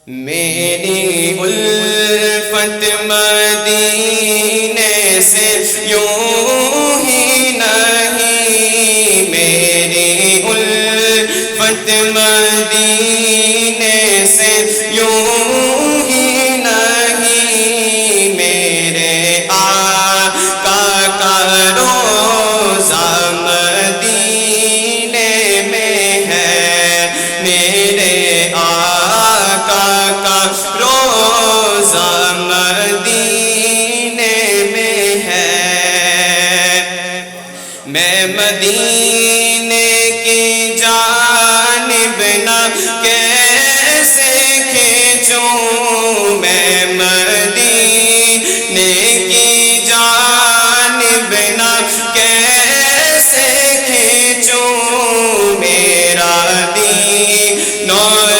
میری الفت مدینے سے یوں ہی نہیں، میری الفت مدینے سے یوں ہی نہیں، میرے آقا کا روضہ مدینے میں ہے، میرے آقا کا روضہ مدینے میں ہے۔ میں مدینے کی جانب نہ کیسے کھینچوں، میں مدینے کی جانب نہ کیسے کھینچوں، میرا دین اور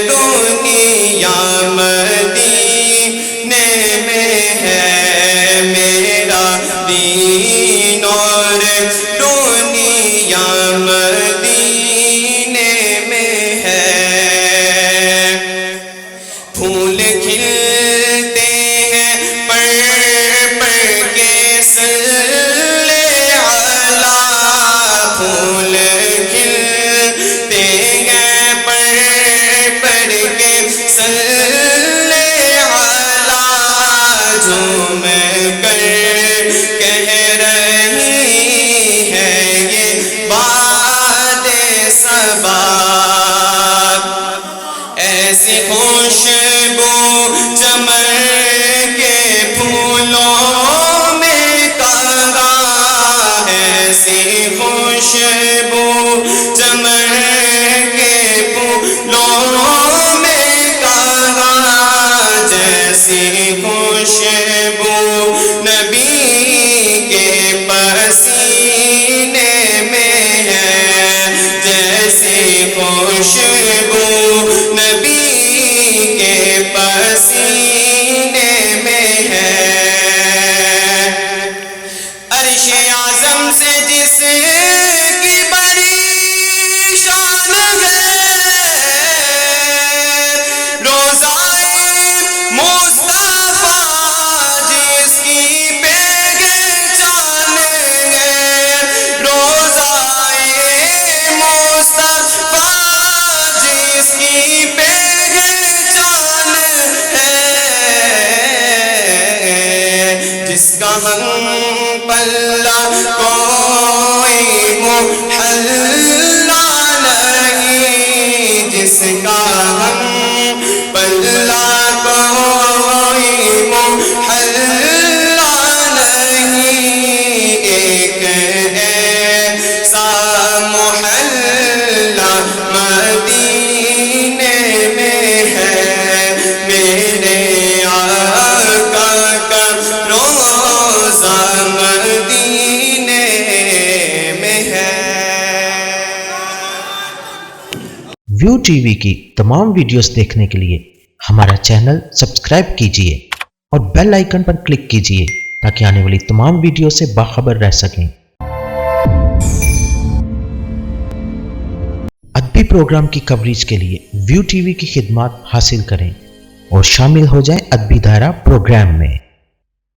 دنیا مدینے میں ہے، میرا دین اور دنیا مدینے میں ہے۔ پھول کھلتے ہیں پر کے صلی علی، پھول کھلتے ہیں پر کے صلی علی، جھوم کر کہہ رہی ہے یہ باد صبا، ایسی خوشبو چمن کے پھولوں میں کہاں، ایسی خوشبو چمن کے پھولوں میں کہاں، جیسی خوشبو نبی کے پسینے میں ہے، جیسی خوشبو نبی کے پسینے میں ہے۔ عرش اعظم سے جس کی بڑی شان ہے، روضائے مصطفیٰ جس کی پہچان ہے، روضائے مصطفیٰ جس کی پہچان ہے، جس کا ہم پلہ کوئی محلہ نہیں، جس کا ہم پلہ کوئی محلہ نہیں، ایک ایسا محلہ مدینے میں ہے، میرے آقا کا روضہ مدینے میں ہے۔ ویو ٹی وی کی تمام ویڈیوز دیکھنے کے لیے ہمارا چینل سبسکرائب کیجیے اور بیل آئیکن پر کلک کیجیے تاکہ آنے والی تمام ویڈیو سے باخبر رہ سکیں۔ ادبی پروگرام کی کوریج کے لیے ویو ٹی وی کی خدمات حاصل کریں اور شامل ہو جائیں ادبی دائرہ پروگرام میں۔